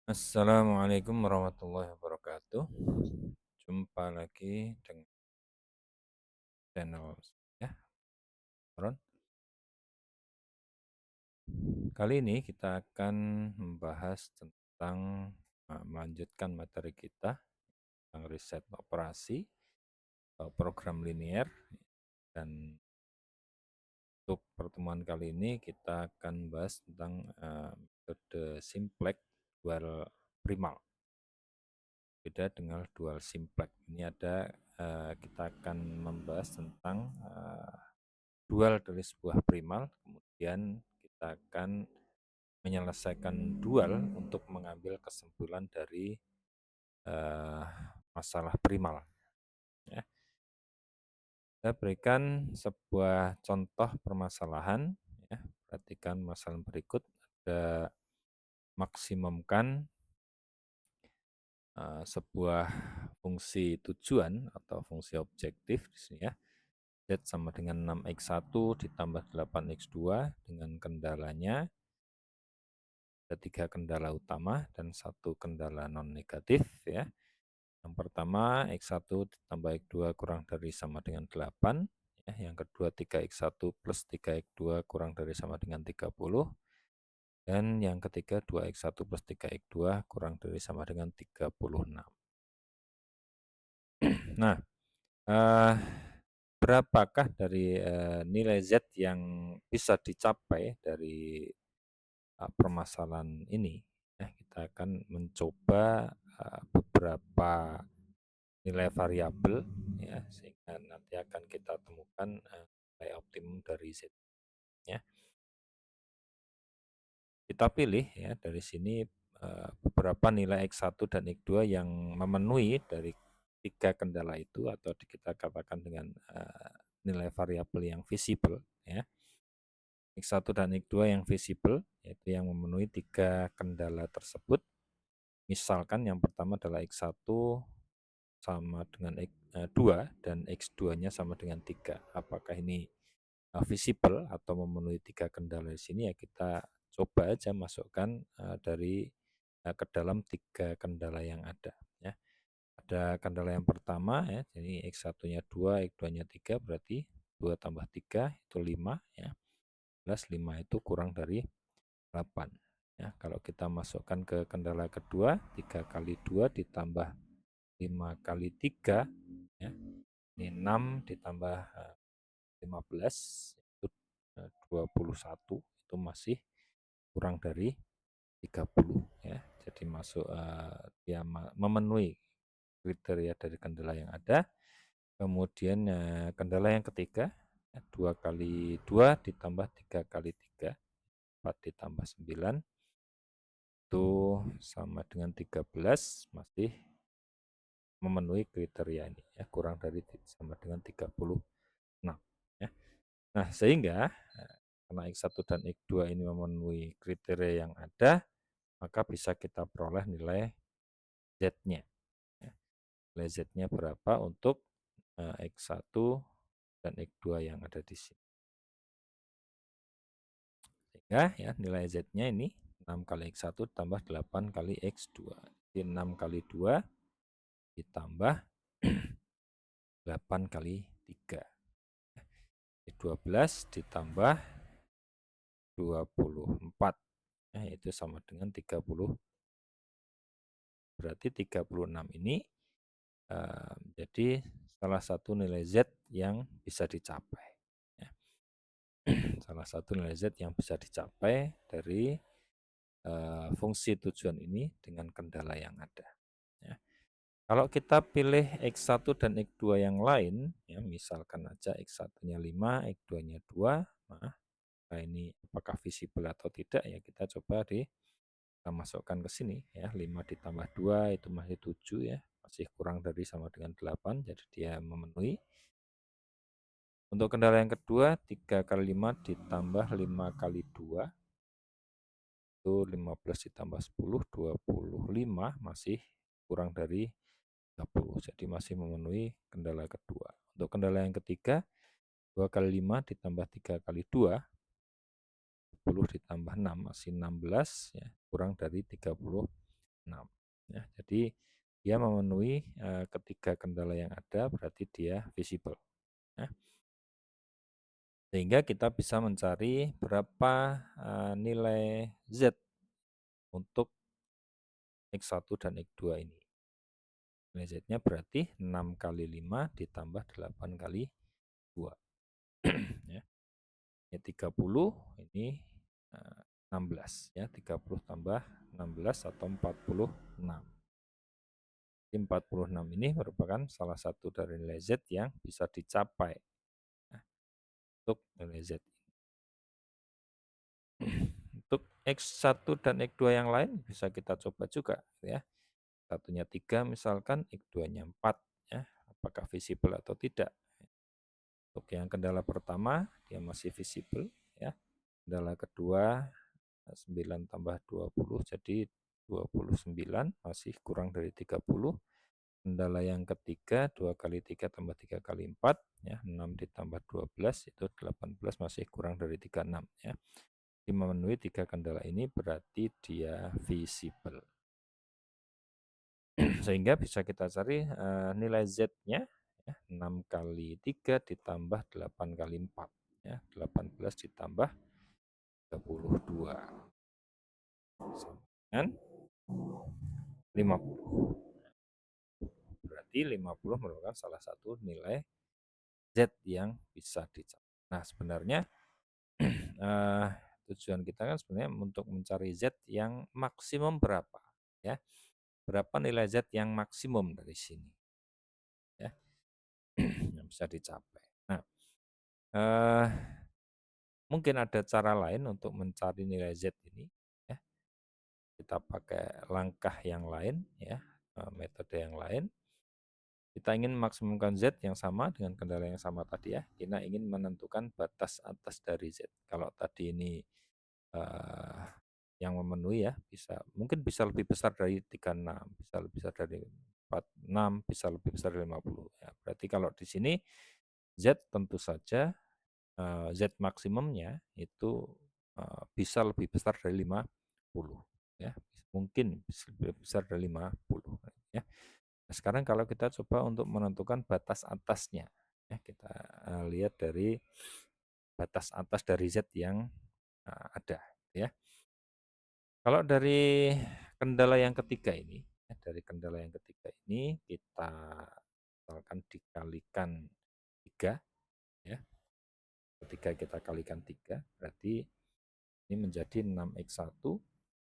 Assalamualaikum warahmatullahi wabarakatuh. Jumpa lagi dengan channel ya, Ron. Kali ini kita akan membahas tentang melanjutkan materi kita tentang riset operasi program linier, dan untuk pertemuan kali ini kita akan bahas tentang metode simplex dual primal. Beda dengan dual simplex. Ini ada kita akan membahas tentang dual dari sebuah primal, kemudian kita akan menyelesaikan dual untuk mengambil kesimpulan dari uh, masalah primal. Ya. Saya berikan sebuah contoh permasalahan. Ya. Perhatikan masalah berikut. Ada maksimumkan sebuah fungsi tujuan atau fungsi objektif di sini ya. Z sama dengan 6x1 ditambah 8x2 dengan kendalanya. Ada 3 kendala utama dan 1 kendala non negatif ya. Yang pertama X1 ditambah X2 kurang dari sama dengan 8 ya. Yang kedua 3x1 plus 3x2 kurang dari sama dengan 30, dan yang ketiga 2x1 plus 3x2 kurang dari sama dengan 36. Nah, berapakah dari nilai Z yang bisa dicapai dari permasalahan ini? Kita akan mencoba beberapa nilai variabel ya, sehingga nanti akan kita temukan nilai optimum dari Z ya. Kita pilih ya dari sini beberapa nilai X1 dan X2 yang memenuhi dari 3 kendala itu, atau kita katakan dengan nilai variabel yang visible ya. X1 dan X2 yang visible, yaitu yang memenuhi 3 kendala tersebut. Misalkan yang pertama adalah X1 sama dengan X2 dan X2-nya sama dengan 3. Apakah ini visible atau memenuhi 3 kendala di sini? Ya kita coba aja masukkan dari ke dalam 3 kendala yang ada ya. Ada kendala yang pertama ya, jadi X1-nya 2, X2-nya 3, berarti 2 tambah 3 itu 5 ya. Plus 5 itu kurang dari 8 ya. Kalau kita masukkan ke kendala kedua, 3 kali 2 ditambah 5 kali 3 ya. Ini 6 ditambah 15 itu 21, itu masih kurang dari 30 ya. Jadi masuk dia memenuhi kriteria dari kendala yang ada. Kemudian kendala yang ketiga, 2 kali 2 ditambah 3 kali 3, 4 ditambah 9 itu sama dengan 13, masih memenuhi kriteria ini ya, kurang dari sama dengan 36 ya. Nah, sehingga karena X1 dan X2 ini memenuhi kriteria yang ada, maka bisa kita peroleh nilai Z-nya ya. Nilai Z-nya berapa untuk X1 dan X2 yang ada di sini. Sehingga ya nilai Z-nya ini 6 kali X1 tambah 8 kali X2. Jadi 6 kali 2 ditambah 8 kali 3. 12 ditambah 24. Ya, itu sama dengan 30. Berarti 36 ini jadi salah satu nilai Z yang bisa dicapai. Ya. Salah satu nilai Z yang bisa dicapai dari fungsi tujuan ini dengan kendala yang ada. Ya. Kalau kita pilih X1 dan X2 yang lain, ya, misalkan aja X1-nya 5, X2-nya 2, nah ini apakah visible atau tidak ya, kita coba kita masukkan ke sini ya. 5 ditambah 2 itu masih 7 ya, masih kurang dari sama dengan 8, jadi dia memenuhi. Untuk kendala yang kedua, 3 kali 5 ditambah 5 kali 2 itu 15 ditambah 10, 25, masih kurang dari 30, jadi masih memenuhi kendala kedua. Untuk kendala yang ketiga, 2 kali 5 ditambah 3 kali 2, 10 ditambah 6 masih 16 ya, kurang dari 36. 6. Ya, jadi dia memenuhi ketiga kendala yang ada, berarti dia visible. Ya. Sehingga kita bisa mencari berapa nilai Z untuk X1 dan X2 ini. Nilai Z-nya berarti 6 kali 5 ditambah 8 kali 2. Ya. Ini 30, ini 16. Ya, 30 tambah 16 atau 46. 46 ini merupakan salah satu dari nilai Z yang bisa dicapai untuk nilai Z. Untuk X1 dan X2 yang lain bisa kita coba juga ya. Satunya 3 misalkan, X2-nya 4 ya. Apakah visible atau tidak? Untuk yang kendala pertama dia masih visible ya. Kendala kedua 9 tambah 20 jadi 29, masih kurang dari 30. Kendala yang ketiga 2 kali 3 tambah 3 kali 4 ya, 6 ditambah 12 itu 18, masih kurang dari 36 ya. Jadi memenuhi 3 kendala ini berarti dia visible. Sehingga bisa kita cari nilai Z-nya ya, 6 kali 3 ditambah 8 kali 4 ya, 18 ditambah 32 sama dengan 50. Berarti 50 merupakan salah satu nilai Z yang bisa dicapai. Nah, sebenarnya tujuan kita kan sebenarnya untuk mencari Z yang maksimum berapa ya. Berapa nilai Z yang maksimum dari sini ya yang bisa dicapai. Nah, eh, mungkin ada cara lain untuk mencari nilai Z ini ya. Kita pakai langkah yang lain ya, metode yang lain. Kita ingin maksimumkan Z yang sama dengan kendala yang sama tadi ya. Kita ingin menentukan batas atas dari Z. Kalau tadi ini uh, yang memenuhi ya, mungkin bisa lebih besar dari 36, bisa lebih besar dari 46, bisa lebih besar dari 50 ya. Berarti kalau di sini Z tentu saja Z maksimumnya itu bisa lebih besar dari 50 ya. Mungkin bisa lebih besar dari 50 ya. Nah, sekarang kalau kita coba untuk menentukan batas atasnya, ya, kita lihat dari batas atas dari Z yang ada. Ya. Kalau dari kendala yang ketiga ini, ya, dari kendala yang ketiga ini kita misalkan dikalikan 3, ya. Ketika kita kalikan 3, berarti ini menjadi 6x1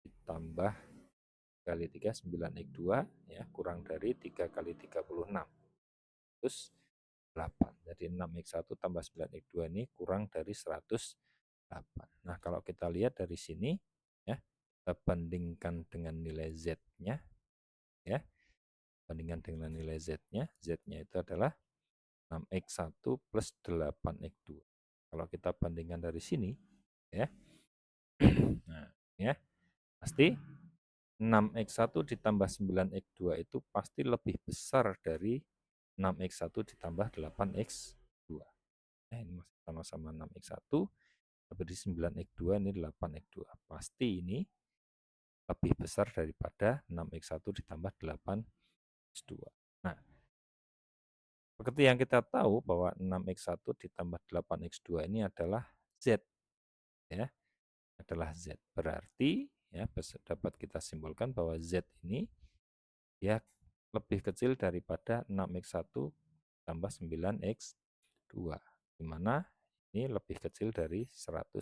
ditambah kali 3 9x2 ya, kurang dari 3 kali 36. Terus 8. Jadi 6x1 tambah 9x2 ini kurang dari 108. Nah, kalau kita lihat dari sini ya, kita bandingkan dengan nilai Z-nya ya. Bandingkan dengan nilai Z-nya. Z-nya itu adalah 6x1 plus 8x2. Kalau kita bandingkan dari sini ya. Nah, ya. Pasti 6x1 ditambah 9x2 itu pasti lebih besar dari 6x1 ditambah 8x2. Ini masih sama-sama 6x1, tapi di 9x2 ini 8x2. Pasti ini lebih besar daripada 6x1 ditambah 8x2. Nah, seperti yang kita tahu bahwa 6x1 ditambah 8x2 ini adalah Z. Ya, adalah Z. Berarti ya dapat kita simpulkan bahwa Z ini ya lebih kecil daripada 6x1 tambah 9x2, di mana ini lebih kecil dari 108.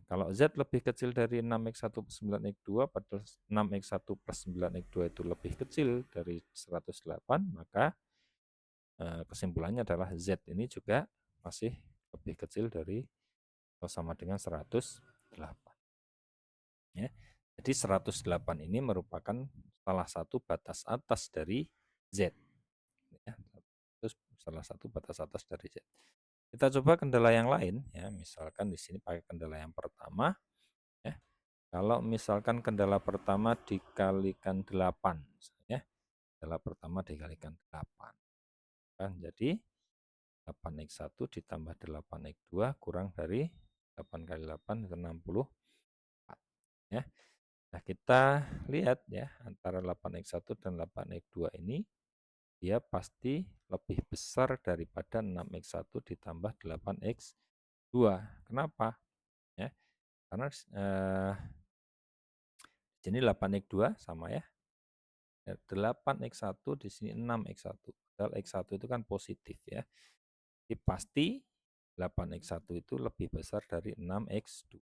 Kalau Z lebih kecil dari 6x1 plus 9x2, padahal 6x1 plus 9x2 itu lebih kecil dari 108, maka kesimpulannya adalah Z ini juga masih lebih kecil dari atau sama dengan 108. Ya. Jadi 108 ini merupakan salah satu batas atas dari Z. Ya. Itu salah satu batas atas dari Z. Kita coba kendala yang lain, ya. Misalkan di sini pakai kendala yang pertama, ya. Kalau misalkan kendala pertama dikalikan 8, ya. Kendala pertama dikalikan 8. Kan jadi 8x1 ditambah 8x2 kurang dari 8 kali 8 itu 64. Ya. Nah, kita lihat ya antara 8x1 dan 8x2 ini dia pasti lebih besar daripada 6x1 ditambah 8x2. Kenapa? Ya, karena di sini 8x2 sama ya. 8x1 di sini 6x1. Padahal x1 itu kan positif ya. Jadi pasti 8x1 itu lebih besar dari 6x2.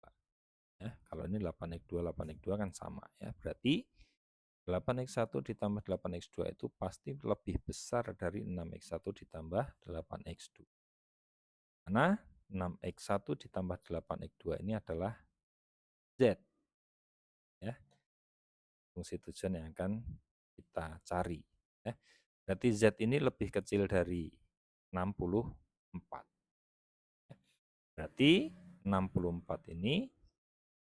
Ya, kalau ini 8x2, 8x2 kan sama ya. Berarti 8x1 ditambah 8x2 itu pasti lebih besar dari 6x1 ditambah 8x2. Karena 6x1 ditambah 8x2 ini adalah Z. Ya, fungsi tujuan yang akan kita cari. Ya. Berarti Z ini lebih kecil dari 64. Berarti 64 ini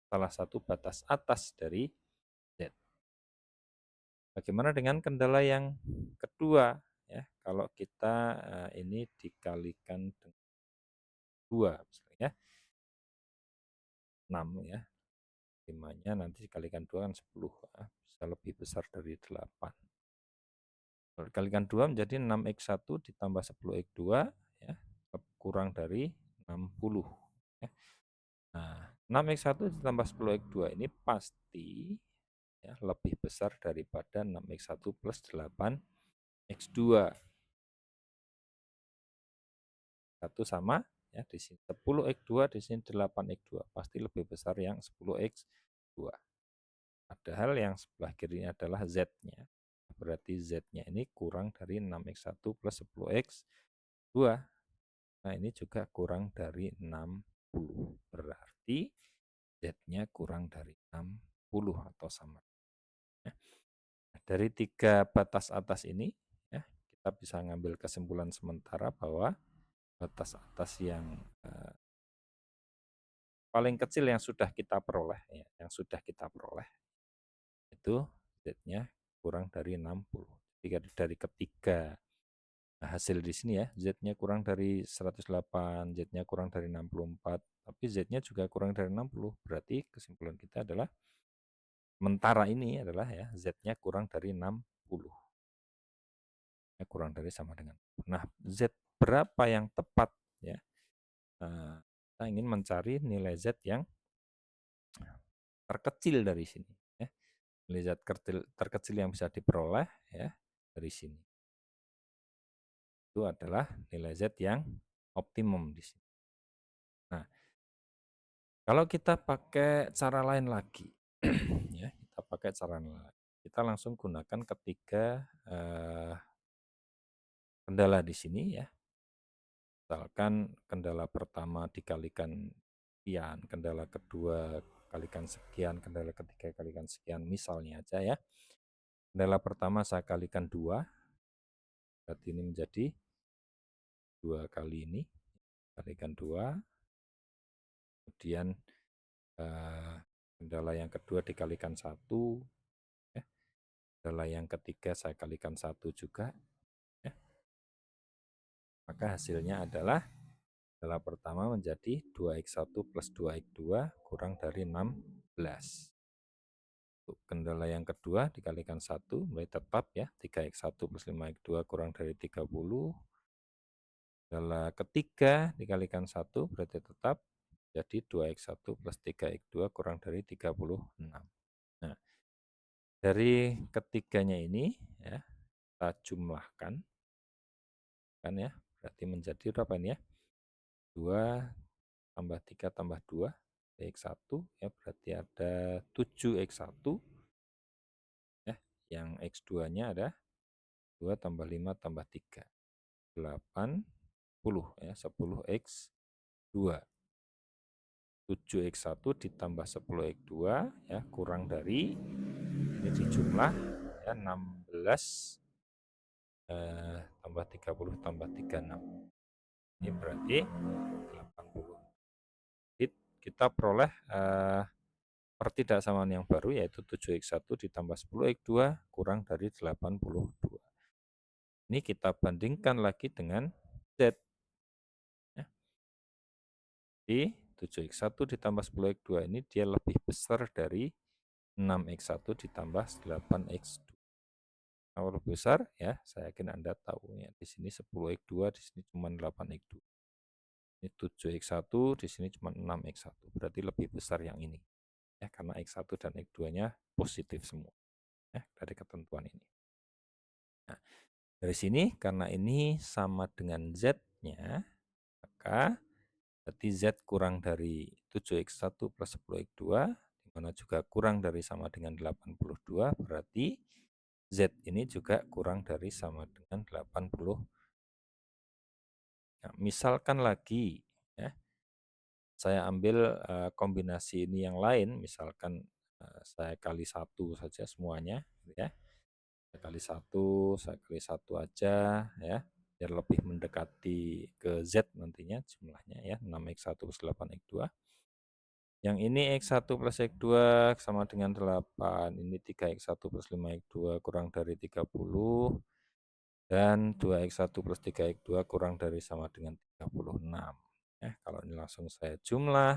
salah satu batas atas dari Z. Bagaimana dengan kendala yang kedua? Ya, kalau kita ini dikalikan dengan 2 misalnya, 6 ya, 5-nya nanti dikalikan 2 kan 10, bisa lebih besar dari 8. Kalau dikalikan 2 menjadi 6x1 ditambah 10x2 ya, kurang dari 60 ya. Nah, 6x1 ditambah 10x2 ini pasti ya lebih besar daripada 6x1 plus 8x2. 1 sama ya di sini 10x2 di sini 8x2 pasti lebih besar yang 10x2. Padahal yang sebelah kiri adalah Z-nya. Berarti Z-nya ini kurang dari 6x1 plus 10x2. Nah, ini juga kurang dari 60. Berarti Z-nya kurang dari 60 atau sama. Ya. Nah, dari 3 batas atas ini, ya, kita bisa ngambil kesimpulan sementara bahwa batas atas yang paling kecil yang sudah kita peroleh, ya, itu Z-nya kurang dari 60. Jadi dari ketiga hasil di sini ya, Z-nya kurang dari 108, Z-nya kurang dari 64, tapi Z-nya juga kurang dari 60. Berarti kesimpulan kita adalah sementara ini adalah ya Z-nya kurang dari 60. Ya, kurang dari sama dengan. Nah, Z berapa yang tepat ya? Kita ingin mencari nilai Z yang terkecil dari sini ya. Nilai Z terkecil yang bisa diperoleh ya dari sini. Itu adalah nilai Z yang optimum di sini. Nah, kalau kita pakai cara lain lagi, ya, kita pakai cara lain lagi. Kita langsung gunakan ketiga kendala di sini ya. Misalkan kendala pertama dikalikan sekian, kendala kedua kalikan sekian, kendala ketiga kalikan sekian, misalnya aja ya. Kendala pertama saya kalikan 2, berarti ini menjadi 2 kali ini, kalikan 2, kemudian kendala yang kedua dikalikan 1, ya. Kendala yang ketiga saya kalikan 1 juga, ya. Maka hasilnya adalah kendala pertama menjadi 2x1 plus 2x2 kurang dari 16. Untuk kendala yang kedua dikalikan 1, mulai tetap ya, 3x1 plus 5x2 kurang dari 30. Kendala ketiga dikalikan 1 berarti tetap jadi 2x1 plus 3x2 kurang dari 36. Nah, dari ketiganya ini ya, kita jumlahkan kan ya, berarti menjadi berapa ini ya? 2 tambah 3 tambah 2 x1 ya, berarti ada 7x1 ya, yang x2-nya ada 2 tambah 5 tambah 3, 80 ya, 10x2. 7x1 ditambah 10x2 ya, kurang dari ini dijumlah ya 16 tambah 30 tambah 36. Ini berarti 80. Jadi kita peroleh pertidaksamaan yang baru yaitu 7x1 ditambah 10x2 kurang dari 82. Ini kita bandingkan lagi dengan Z. Ya. Jadi 7x1 ditambah 10x2 ini dia lebih besar dari 6x1 ditambah 8x2. Kalau lebih besar ya, saya yakin Anda tahu ya. Di sini 10x2, di sini cuma 8x2. Ini 7x1, di sini cuma 6x1. Berarti lebih besar yang ini. Ya, karena x1 dan x2-nya positif semua ya dari ketentuan ini. Nah, dari sini karena ini sama dengan z-nya, maka berarti z kurang dari 7x1 plus 10x2, di mana juga kurang dari sama dengan 82, berarti z ini juga kurang dari sama dengan 80. Nah, misalkan lagi ya, saya ambil kombinasi ini yang lain, misalkan saya kali 1 saja semuanya ya. Saya kali 1, saya kali 1 aja ya, biar lebih mendekati ke Z nantinya jumlahnya ya, 6x1 plus 8x2. Yang ini x1 plus x2 sama dengan 8, ini 3x1 plus 5x2 kurang dari 30, dan 2x1 plus 3x2 kurang dari sama dengan 36. Ya, kalau ini langsung saya jumlah,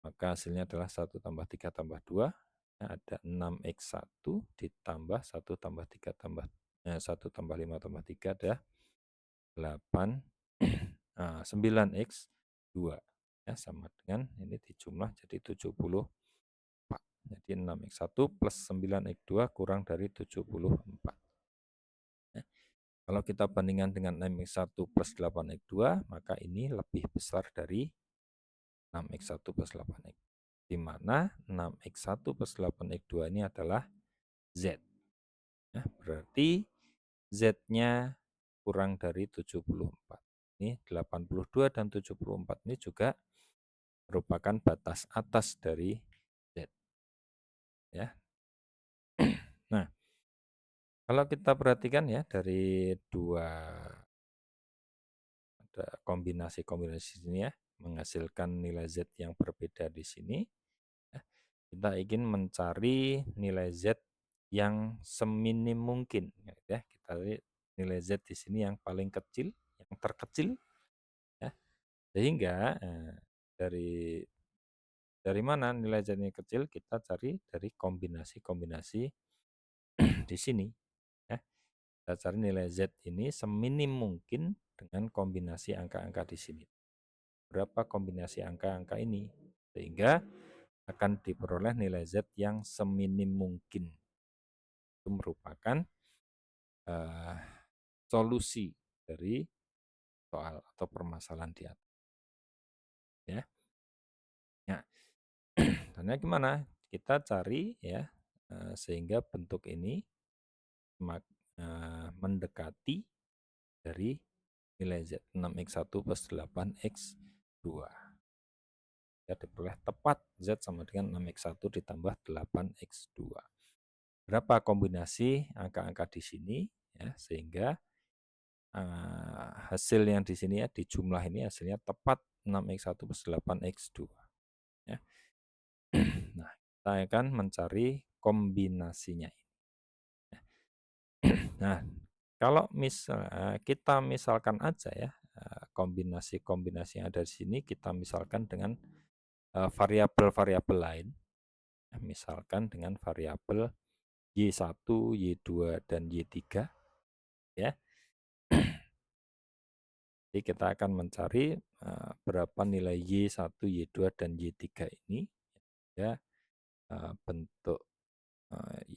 maka hasilnya adalah 1 tambah 3 tambah 2, ada 6x1 ditambah 1 tambah 3 tambah 1 tambah 5 tambah 3 ada 8, 9x2 ya, sama dengan ini dijumlah jadi 74. Jadi 6x1 plus 9x2 kurang dari 74. Ya. Kalau kita bandingkan dengan 6x1 plus 8x2, maka ini lebih besar dari 6x1 plus 8x, di mana 6x1 plus 8x2 ini adalah Z. Ya, berarti Z-nya kurang dari 74. Ini 82 dan 74 ini juga merupakan batas atas dari Z. Ya. Nah, kalau kita perhatikan ya dari dua ada kombinasi-kombinasi ini ya, menghasilkan nilai Z yang berbeda di sini. Ya. Kita ingin mencari nilai Z yang seminim mungkin ya. Kita lihat nilai Z di sini yang paling kecil, yang terkecil ya. Sehingga dari mana nilai Z-nya kecil, kita cari dari kombinasi-kombinasi di sini ya. Kita cari nilai Z ini seminim mungkin dengan kombinasi angka-angka di sini. Berapa kombinasi angka-angka ini sehingga akan diperoleh nilai Z yang seminim mungkin. Itu merupakan solusi dari soal atau permasalahan di atas. Ya. Nah, caranya gimana? Kita cari ya sehingga bentuk ini mendekati dari nilai Z 6x1 plus 8x2. Ya, diperoleh tepat Z sama dengan 6x1 ditambah 8x2. Berapa kombinasi angka-angka di sini ya, sehingga hasil yang di sini ya, di jumlah ini hasilnya tepat 6x1 plus 8x2 ya. Nah, kita akan mencari kombinasinya ini. Nah, kalau kita misalkan aja ya kombinasi-kombinasi yang ada di sini kita misalkan dengan variabel-variabel lain, ya, misalkan dengan variabel Y1, Y2, dan Y3 ya. Jadi kita akan mencari berapa nilai Y1, Y2, dan Y3 ini ya, bentuk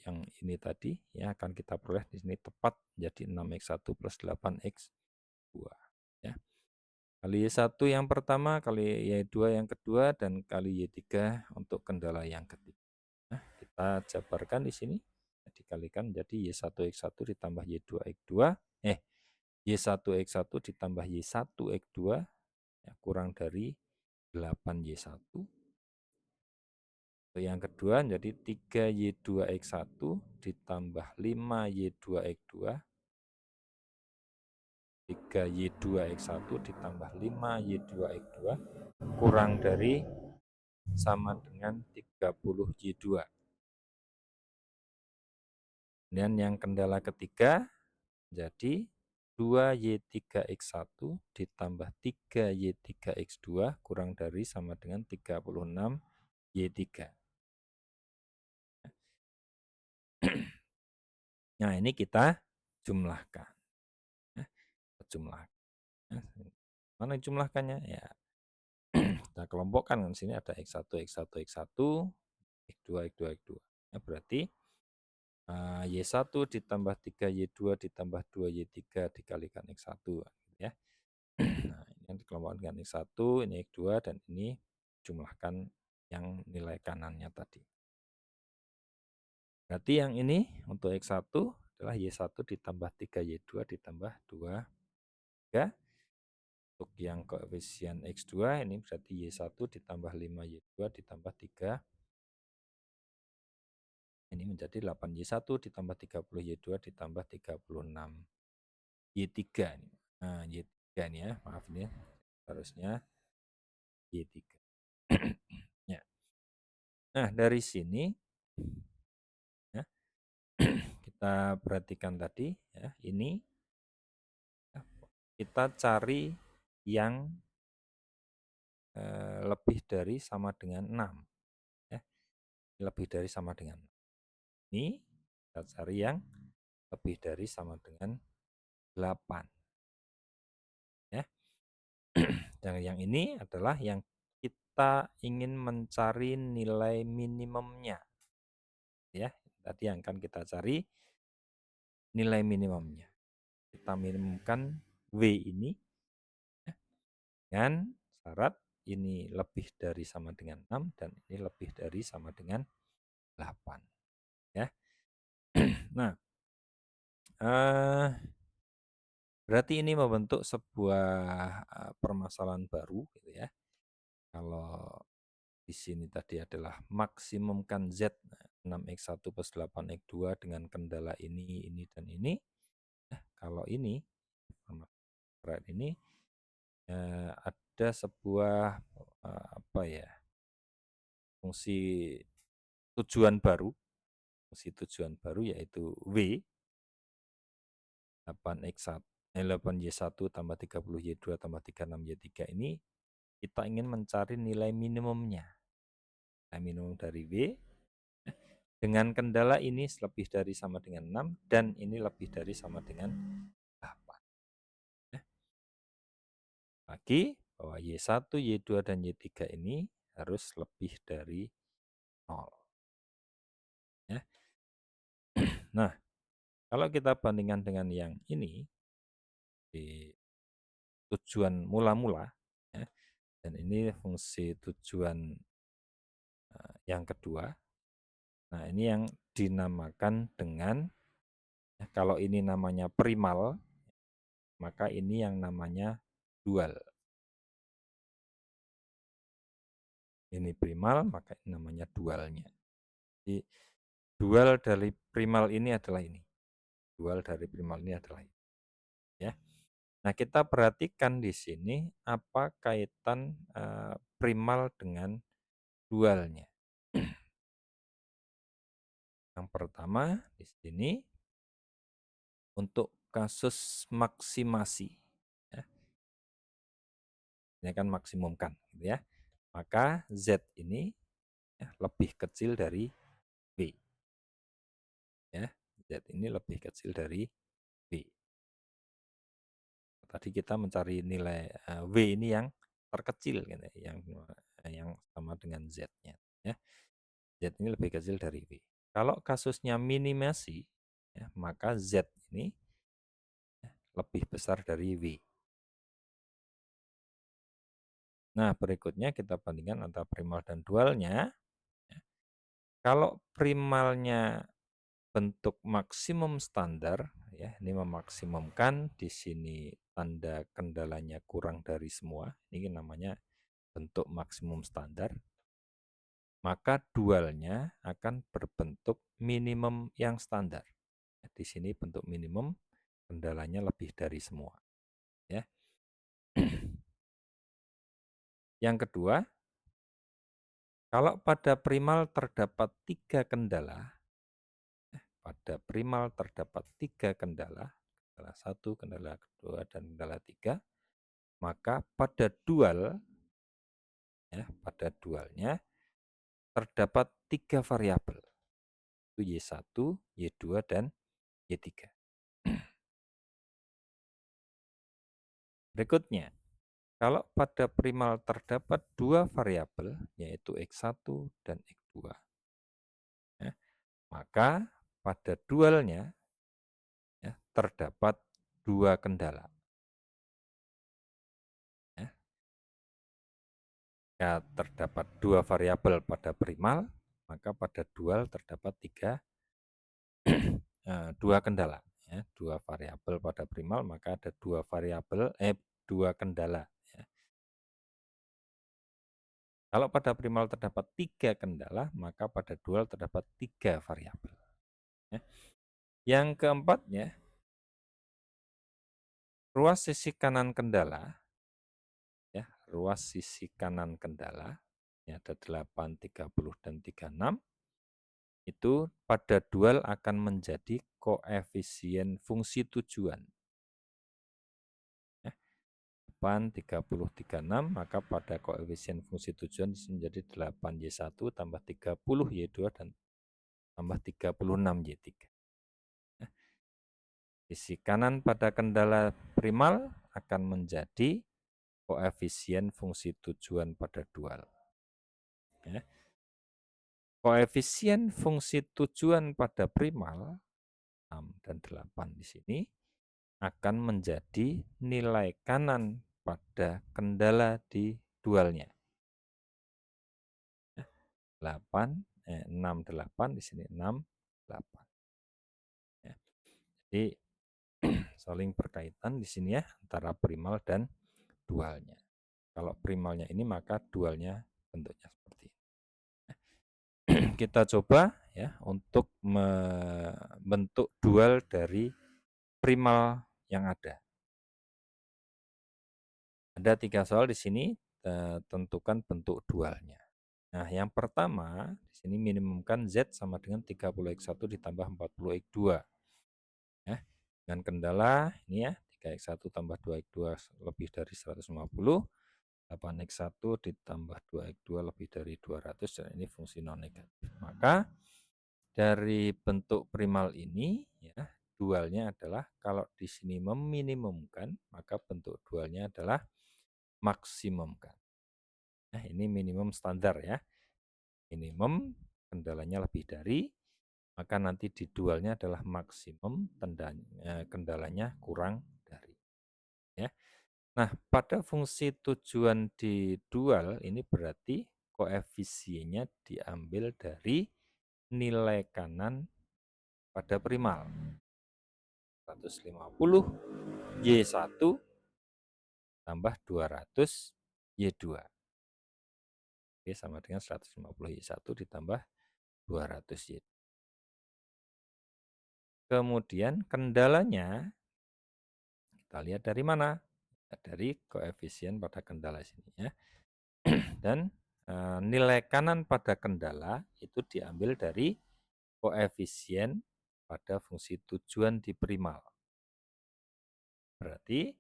yang ini tadi ya akan kita peroleh di sini tepat jadi 6x1 plus 8x2 ya. Kali Y1 yang pertama, kali Y2 yang kedua, dan kali Y3 untuk kendala yang ketiga. Nah, kita jabarkan di sini dikalikan jadi Y1x1 ditambah Y2x2 Y1x1 ditambah Y1x2 ya, kurang dari 8Y1. Yang kedua jadi 3Y2x1 ditambah 5Y2x2 3Y2x1 ditambah 5Y2x2 kurang dari sama dengan 30Y2. Dan yang kendala ketiga jadi 2Y3x1 ditambah 3Y3x2 kurang dari sama dengan 36Y3. Nah, ini kita jumlahkan. Ya, kita jumlahkan. Ya, mana jumlahkannya? Ya, kita kelompokkan. Di sini ada X1, X1, X1, X2, X2, X2. Ya, berarti Y1 ditambah 3 Y2 ditambah 2 Y3 dikalikan X1. Ya. Nah, ini yang dikelompokkan dengan X1, ini X2, dan ini jumlahkan yang nilai kanannya tadi. Berarti yang ini untuk X1 adalah Y1 ditambah 3 Y2 ditambah 2 3. Untuk yang koefisien X2 ini berarti Y1 ditambah 5 Y2 ditambah 3. Ini menjadi 8 Y1 ditambah 30 Y2 ditambah 36 Y3. Nah, Y3 ini ya, maaf ini harusnya Y3. Ya. Nah, dari sini ya, kita perhatikan tadi ya, ini ya, kita cari yang lebih dari sama dengan 6 ya. Lebih dari sama dengan 6. Ini kita cari yang lebih dari sama dengan 8 ya. Dan yang ini adalah yang kita ingin mencari nilai minimumnya ya. Tadi yang akan kita cari nilai minimumnya. Kita minimumkan W ini ya, dengan syarat ini lebih dari sama dengan 6 dan ini lebih dari sama dengan 8 ya. Nah, berarti ini membentuk sebuah permasalahan baru gitu ya. Kalau di sini tadi adalah maksimumkan Z 6x1 plus 8x2 dengan kendala ini dan ini. Nah, kalau ini permasalahan ini ada sebuah apa ya, fungsi tujuan baru, yaitu W 8Y1 tambah 30Y2 tambah 36Y3 ini kita ingin mencari nilai minimumnya. Nilai minimum dari W dengan kendala ini lebih dari sama dengan 6 dan ini lebih dari sama dengan 8. Ya. Lagi bahwa Y1, Y2, dan Y3 ini harus lebih dari 0. Ya. Nah, kalau kita bandingkan dengan yang ini, di tujuan mula-mula, ya, dan ini fungsi tujuan yang kedua. Nah, ini yang dinamakan dengan, kalau ini namanya primal, maka ini yang namanya dual. Ini primal, maka ini namanya dualnya. Jadi, dual dari primal ini adalah ini. Dual dari primal ini adalah ini. Ya. Nah, kita perhatikan di sini apa kaitan primal dengan dualnya. Yang pertama di sini untuk kasus maksimasi, ya, ini kan maksimumkan, gitu ya. Maka Z ini ya, lebih kecil dari B. Ya, Z ini lebih kecil dari B. Tadi kita mencari nilai W ini yang terkecil, gitu, yang sama dengan Z-nya. Ya. Z ini lebih kecil dari W. Kalau kasusnya minimasi, ya, maka Z ini ya, lebih besar dari W. Nah, berikutnya kita bandingkan antara primal dan dualnya. Ya. Kalau primalnya bentuk maksimum standar, ya, ini memaksimumkan, di sini tanda kendalanya kurang dari semua, ini namanya bentuk maksimum standar, maka dualnya akan berbentuk minimum yang standar. Di sini bentuk minimum, kendalanya lebih dari semua. Ya. Yang kedua, kalau pada primal terdapat 3 kendala, kendala 1, kendala kedua, dan kendala 3, maka pada dual, ya, pada dualnya terdapat 3 variabel, yaitu Y1, Y2, dan Y3. Berikutnya, kalau pada primal terdapat dua variabel, yaitu X1 dan X2, ya, maka pada dualnya ya, terdapat dua kendala. Ya. Ya, terdapat dua variabel pada primal, maka pada dual terdapat dua kendala. Ya, dua variabel pada primal, maka ada dua kendala. Ya. Kalau pada primal terdapat tiga kendala, maka pada dual terdapat tiga variabel. Ya. Yang keempatnya, ruas sisi kanan kendala, ya, ruas sisi kanan kendala, ini ada 8, 30, dan 36, itu pada dual akan menjadi koefisien fungsi tujuan. Ya, 8, 30, 36, maka pada koefisien fungsi tujuan menjadi 8Y1 tambah 30Y2 dan tambah 36Y3. Ya, sisi kanan pada kendala primal akan menjadi koefisien fungsi tujuan pada dual. Ya. Koefisien fungsi tujuan pada primal 6 dan 8 di sini akan menjadi nilai kanan pada kendala di dualnya. 6, 8 di sini 6, 8. Ya. Jadi saling berkaitan di sini ya antara primal dan dualnya. Kalau primalnya ini maka dualnya bentuknya seperti ini. Kita coba ya untuk membentuk dual dari primal yang ada. Ada 3 soal di sini, tentukan bentuk dualnya. Nah, yang pertama di sini minimumkan Z sama dengan 30X1 ditambah 40X2. Ya, dengan kendala ini ya 3X1 tambah 2X2 lebih dari 150, 8X1 ditambah 2X2 lebih dari 200, dan ini fungsi non negatif. Maka dari bentuk primal ini ya dualnya adalah kalau di sini meminimumkan, maka bentuk dualnya adalah maksimumkan. Nah, ini minimum standar ya. Minimum kendalanya lebih dari, maka nanti di dualnya adalah maksimum, kendalanya kurang dari. Ya. Nah, pada fungsi tujuan di dual ini berarti koefisiennya diambil dari nilai kanan pada primal. 150 Y1 tambah 200 Y2. Oke, sama dengan 150 Y1 ditambah 200 Y2. Kemudian kendalanya kita lihat dari mana? Dari koefisien pada kendala sini ya. Dan nilai kanan pada kendala itu diambil dari koefisien pada fungsi tujuan di primal. Berarti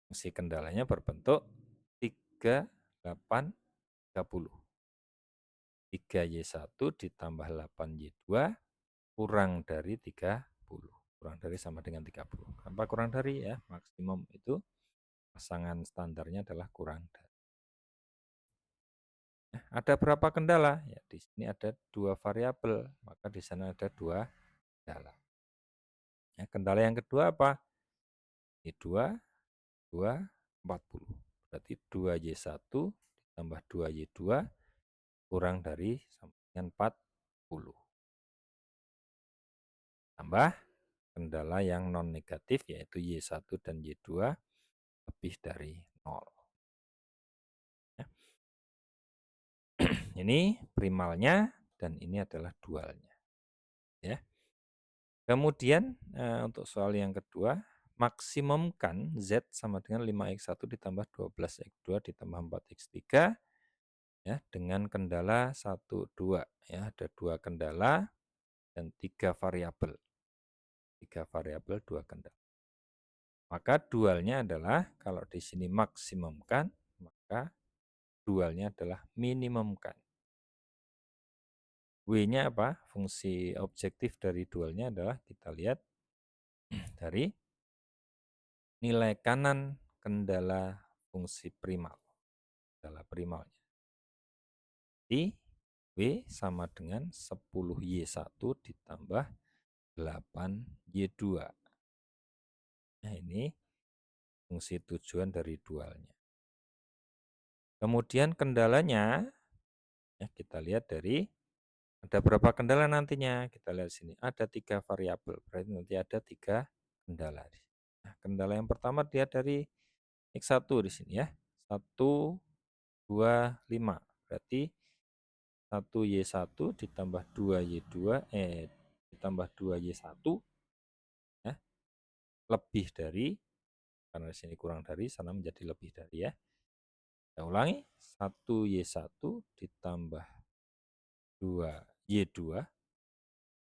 fungsi kendalanya berbentuk 3, 8, 30. 3Y1 ditambah 8Y2 kurang dari 30. Kurang dari sama dengan 30. Kenapa kurang dari ya? Maksimum itu pasangan standarnya adalah kurang dari. Nah, ada berapa kendala? Ya, di sini ada dua variabel, maka di sana ada dua kendala. Ya, kendala yang kedua apa? Y2, 2, 40. Berarti 2Y1 ditambah 2Y2 kurang dari sama dengan 40. Tambah kendala yang non negatif yaitu Y1 dan Y2 lebih dari 0. Ya. Ini primalnya dan ini adalah dualnya. Ya. Kemudian untuk soal yang kedua, maksimumkan Z sama dengan 5X1 ditambah 12X2 ditambah 4X3 ya dengan kendala 1, 2 ya, ada dua kendala dan tiga variabel. Tiga variabel, dua kendala. Maka dualnya adalah kalau di sini maksimumkan, maka dualnya adalah minimumkan. W-nya apa? Fungsi objektif dari dualnya adalah kita lihat dari nilai kanan kendala fungsi primal, kendala primalnya. Berarti W sama dengan 10Y1 ditambah 8Y2. Nah, ini fungsi tujuan dari dualnya. Kemudian kendalanya, ya, kita lihat dari ada berapa kendala nantinya. Kita lihat sini, ada 3 variabel, berarti nanti ada 3 kendala. Nah, kendala yang pertama dia dari X1 di sini ya, 1, 2, 5. Berarti 1Y1 ditambah 2Y2, ditambah 2Y1, ya, lebih dari, karena di sini kurang dari, sana menjadi lebih dari ya. Kita ulangi, 1Y1 ditambah 2Y2,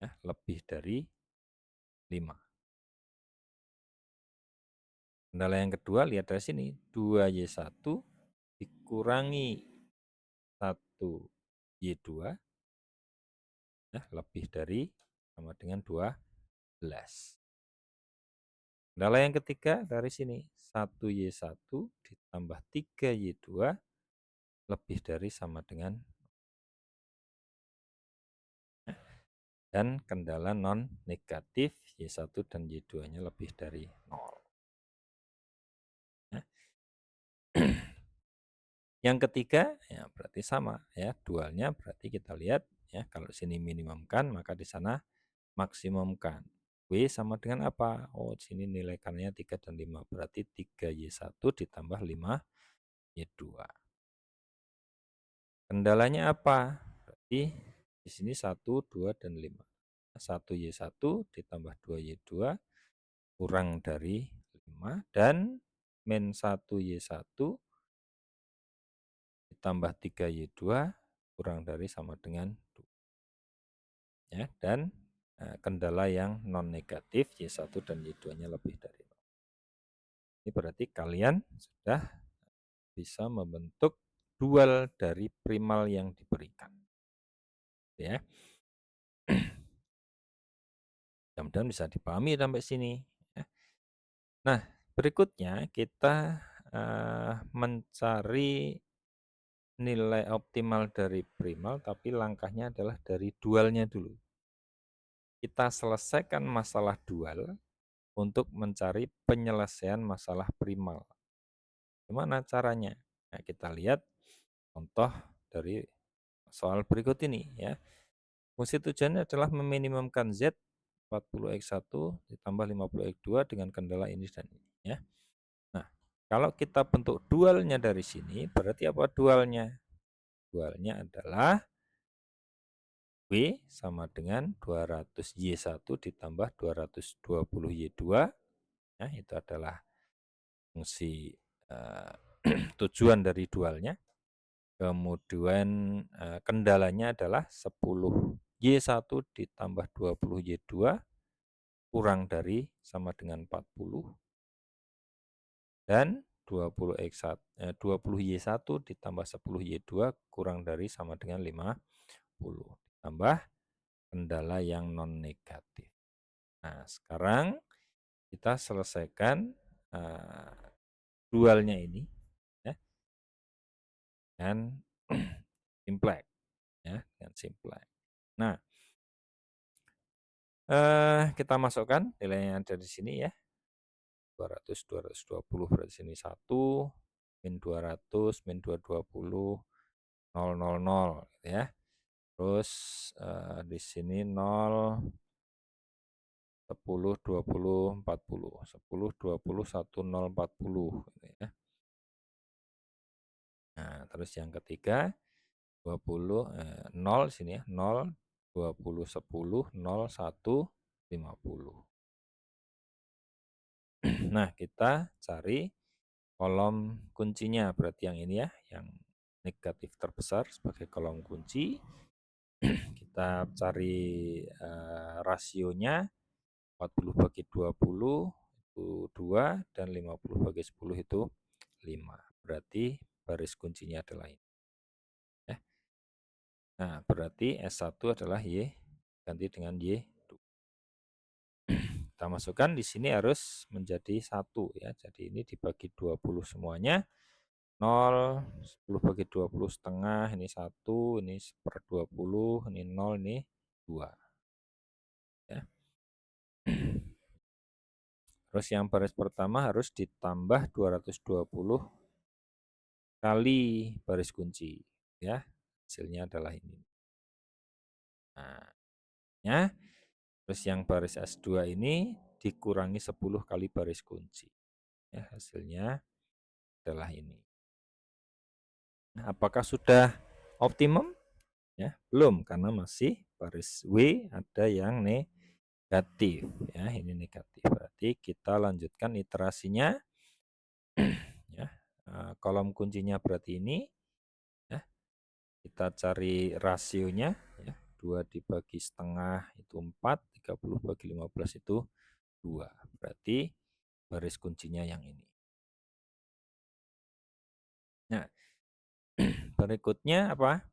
ya, lebih dari 5. Kendala yang kedua, lihat dari sini, 2Y1 dikurangi 1Y2, ya, lebih dari sama dengan 12. Kendala yang ketiga dari sini, 1Y1 ditambah 3Y2 lebih dari sama dengan, dan kendala non negatif, Y1 dan Y2-nya lebih dari 0. Yang ketiga, ya berarti sama ya, dualnya berarti kita lihat ya, kalau sini minimumkan maka di sana maksimumkan. W sama dengan apa? Oh, sini nilai kanannya 3 dan 5, berarti 3Y1 ditambah 5Y2. Kendalanya apa? Berarti di sini 1, 2, dan 5. 1Y1 ditambah 2Y2 kurang dari 5, dan min 1Y1 ditambah 3Y2 kurang dari sama dengan 2. Ya, dan kendala yang non negatif, Y1 dan Y2-nya lebih dari 0. Ini berarti kalian sudah bisa membentuk dual dari primal yang diberikan. Ya. Mudah-mudahan bisa dipahami sampai sini. Ya. Nah, berikutnya kita mencari nilai optimal dari primal, tapi langkahnya adalah dari dualnya dulu. Kita selesaikan masalah dual untuk mencari penyelesaian masalah primal. Gimana caranya? Nah, kita lihat contoh dari soal berikut ini ya. Fungsi tujuannya adalah meminimumkan Z 40X1 ditambah 50X2 dengan kendala ini dan ini ya. Nah, kalau kita bentuk dualnya dari sini, berarti apa dualnya? Dualnya adalah W sama dengan 200Y1 ditambah 220Y2. Ya, itu adalah fungsi tujuan dari dualnya. Kemudian kendalanya adalah 10Y1 ditambah 20Y2 kurang dari sama dengan 40, dan 20Y1 ditambah 10Y2 kurang dari sama dengan 50, tambah kendala yang non negatif. Nah, sekarang kita selesaikan dualnya ini ya, dengan simplex ya, dengan simplex. Nah, kita masukkan nilai yang ada di sini ya. 200, 220 berarti sini 1, min 200, min 220, 000 ya. Terus di sini 0, 10, 20, 40. 10, 20, 1, 0, 40 ya. Nah, terus yang ketiga 20, 0 sini ya, 0, 20, 10, 0, 1, 50. Nah, kita cari kolom kuncinya, berarti yang ini ya, yang negatif terbesar sebagai kolom kunci. Kita cari rasionya, 40 bagi 20 itu 2, dan 50 bagi 10 itu 5. Berarti baris kuncinya adalah ini. Ya. Nah, berarti S1 adalah Y ganti dengan Y2. kita masukkan di sini harus menjadi 1 ya. Jadi ini dibagi 20 semuanya. 0, 10 bagi 20 setengah, ini 1, ini 1/20, ini 0, ini 2 ya. Terus yang baris pertama harus ditambah 220 kali baris kunci ya. Hasilnya adalah ini. Nah, ya. Terus yang baris S2 ini dikurangi 10 kali baris kunci. Ya, hasilnya adalah ini. Nah, apakah sudah optimum? Ya, belum karena masih baris W ada yang negatif ya, ini negatif. Berarti kita lanjutkan iterasinya ya. Kolom kuncinya berarti ini ya. Kita cari rasionya ya. 2 dibagi setengah itu 4, 30 bagi 15 itu 2. Berarti baris kuncinya yang ini. Nah, berikutnya apa?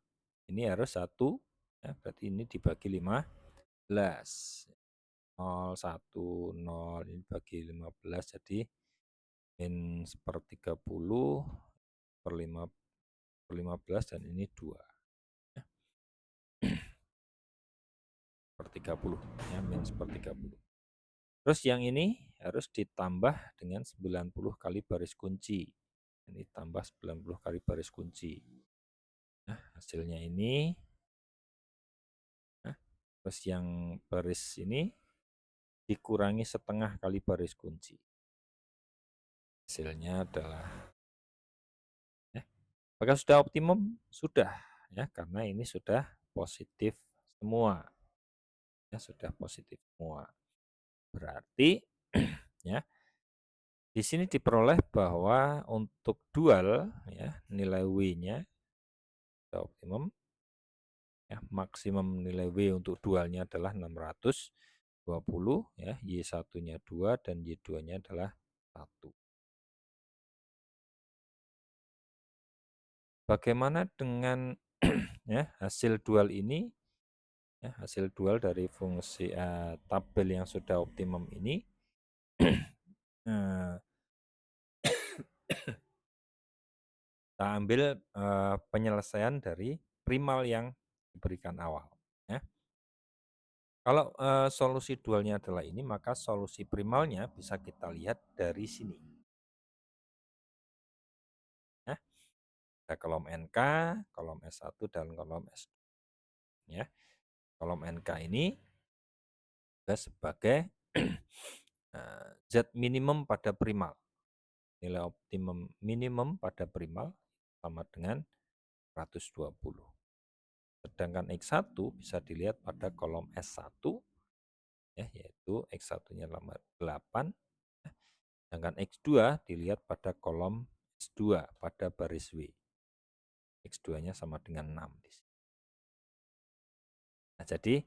Ini harus 1 ya, berarti ini dibagi 15. 0, 1, 0 ini bagi 15 jadi min 1/30 per 15 dan ini 2 ya. Per 30 ya, min 1/30. Terus yang ini harus ditambah dengan 90 kali baris kunci. Ini tambah 90 kali baris kunci. Nah, hasilnya ini. Nah, terus yang baris ini dikurangi setengah kali baris kunci. Hasilnya adalah ya. Apakah sudah optimum? Sudah ya, karena ini sudah positif semua. Ya, sudah positif semua. Berarti ya, di sini diperoleh bahwa untuk dual ya, nilai W-nya sudah optimum. Ya, maksimum nilai W untuk dualnya adalah 620 ya, Y1-nya 2 dan Y2-nya adalah 1. Bagaimana dengan ya, hasil dual ini? Ya, hasil dual dari fungsi tabel yang sudah optimum ini. Nah, kita ambil penyelesaian dari primal yang diberikan awal. Ya. Kalau solusi dualnya adalah ini, maka solusi primalnya bisa kita lihat dari sini. Ya. Ada kolom NK, kolom S1, dan kolom S2. Ya. Kolom NK ini sebagai Z minimum pada primal. Nilai optimum minimum pada primal sama dengan 120. Sedangkan X1 bisa dilihat pada kolom S1 ya, yaitu X1-nya 8. Sedangkan X2 dilihat pada kolom S2 pada baris W. X2-nya sama dengan 6 di sini. Nah, jadi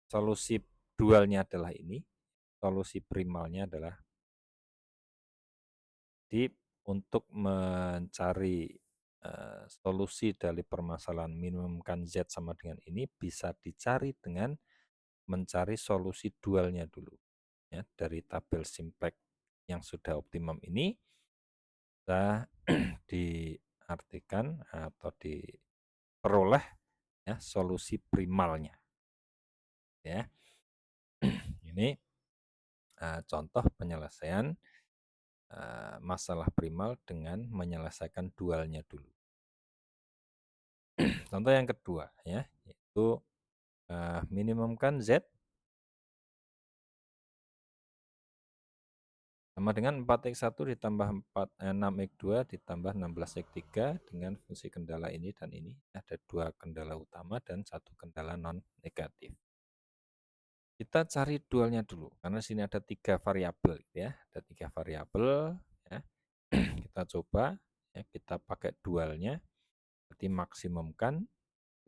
solusi dualnya adalah ini, solusi primalnya adalah untuk mencari solusi dari permasalahan minimumkan Z sama dengan ini bisa dicari dengan mencari solusi dualnya dulu. Ya, dari tabel simplex yang sudah optimum ini bisa diartikan atau diperoleh ya, solusi primalnya. Ya. Ini contoh penyelesaian masalah primal dengan menyelesaikan dualnya dulu. Contoh yang kedua ya, yaitu minimumkan Z sama dengan 4x1 ditambah 6x2 ditambah 16x3 dengan fungsi kendala ini dan ini. Ada 2 kendala utama dan 1 kendala non negatif. Kita cari dualnya dulu karena sini ada 3 variabel ya, ada 3 variabel ya. Kita coba ya, kita pakai dualnya. Berarti maksimumkan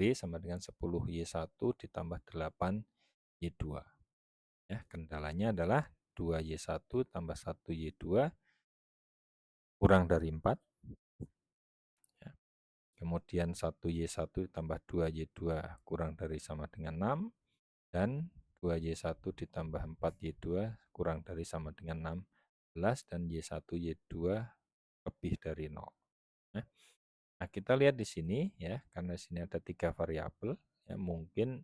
W sama dengan 10Y1 ditambah 8Y2. Ya, kendalanya adalah 2Y1 tambah 1Y2 kurang dari 4. Ya. Kemudian 1Y1 tambah 2Y2 kurang dari sama dengan 6. Dan 2Y1 ditambah 4Y2 kurang dari sama dengan 16 dan Y1 Y2 lebih dari 0. Nah, kita lihat di sini ya, karena di sini ada 3 variabel, ya mungkin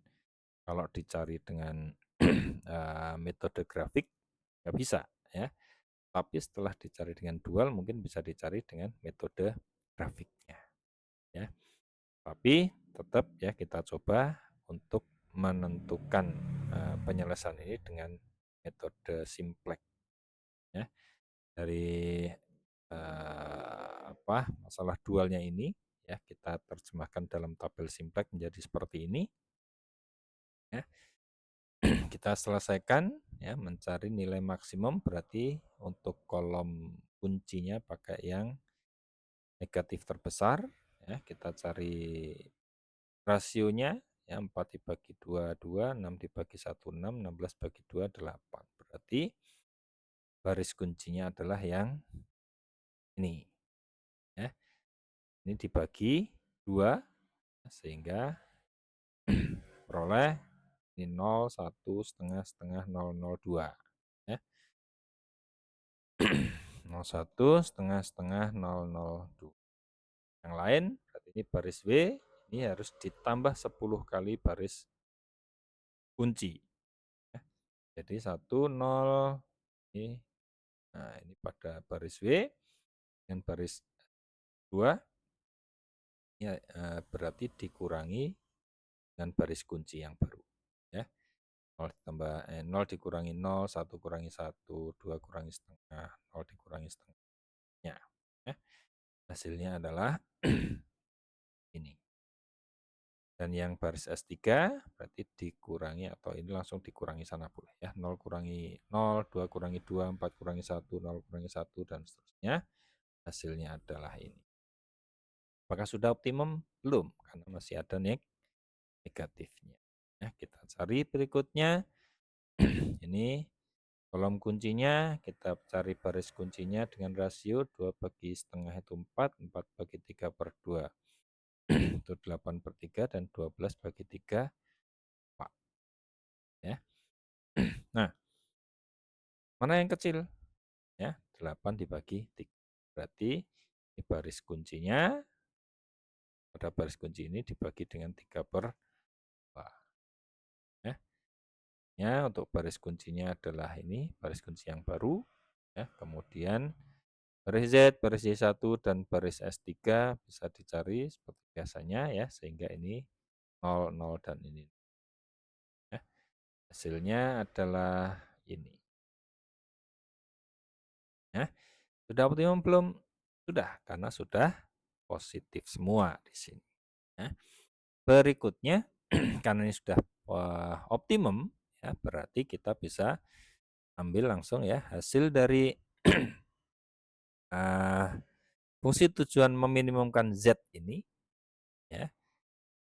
kalau dicari dengan metode grafik nggak bisa ya. Tapi setelah dicari dengan dual mungkin bisa dicari dengan metode grafiknya ya. Tapi tetap ya kita coba untuk menentukan penyelesaian ini dengan metode simplex ya. Dari masalah dualnya ini ya kita terjemahkan dalam tabel simplex menjadi seperti ini ya. Kita selesaikan ya mencari nilai maksimum, berarti untuk kolom kuncinya pakai yang negatif terbesar ya. Kita cari rasionya ya, 4 dibagi 2 2, 6 dibagi 1 6, 16 bagi 2 8. Berarti baris kuncinya adalah yang ini ya. Ini dibagi 2 sehingga peroleh ini 0 1 setengah setengah 0 0 2 ya. 01 setengah setengah 002. Yang lain berarti ini baris W ini harus ditambah 10 kali baris kunci ya. Jadi 1 0 ini, nah ini pada baris W dengan baris 2 ya, berarti dikurangi dengan baris kunci yang baru ya. 0 ditambah 0 dikurangi 0, 1 kurangi 1, 2 kurangi setengah, 0 dikurangi setengahnya ya. Hasilnya adalah ini. Dan yang baris S3 berarti dikurangi atau ini langsung dikurangi sana boleh ya. 0 kurangi 0, 2 kurangi 2, 4 kurangi 1, 0 kurangi 1 dan seterusnya. Hasilnya adalah ini. Apakah sudah optimum? Belum, karena masih ada negatifnya. Ya, kita cari berikutnya. Ini kolom kuncinya, kita cari baris kuncinya dengan rasio 2 bagi setengah itu 4, 4 bagi 3 per 2. Itu 8 per 3 dan 12 bagi 3 4 ya. Nah, mana yang kecil ya? 8 dibagi 3. Berarti ini baris kuncinya, pada baris kunci ini dibagi dengan 3 per 2 ya. Ya, untuk baris kuncinya adalah ini baris kunci yang baru ya. Kemudian baris Z, baris Y1 dan baris S3 bisa dicari seperti biasanya ya, sehingga ini 0 0 dan ini ya. Hasilnya adalah ini ya. Sudah optimum belum? Sudah, karena sudah positif semua di sini ya. Berikutnya karena ini sudah optimum ya, berarti kita bisa ambil langsung ya hasil dari fungsi tujuan meminimumkan Z ini ya,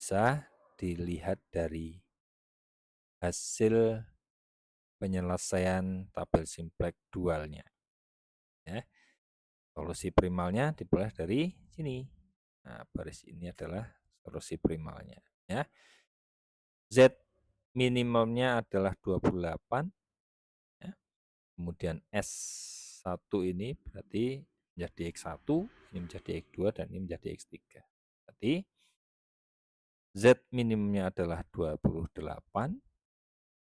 bisa dilihat dari hasil penyelesaian tabel simplex dualnya ya. Solusi primalnya diperoleh dari sini. Nah, baris ini adalah solusi primalnya ya. Z minimumnya adalah 28 ya. Kemudian S1 ini berarti menjadi X1, ini menjadi X2 dan ini menjadi X3. Berarti Z minimumnya adalah 28,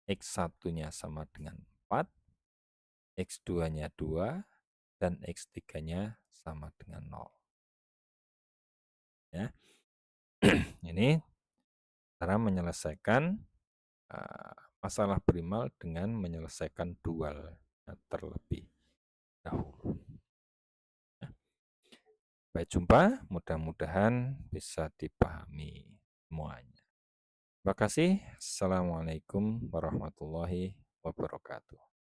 X1-nya sama dengan 4, X2-nya 2, dan X3-nya sama dengan 0. Ya. Ini cara menyelesaikan masalah primal dengan menyelesaikan dual terlebih dahulu. Ya. Sampai jumpa, mudah-mudahan bisa dipahami semuanya. Terima kasih. Assalamualaikum warahmatullahi wabarakatuh.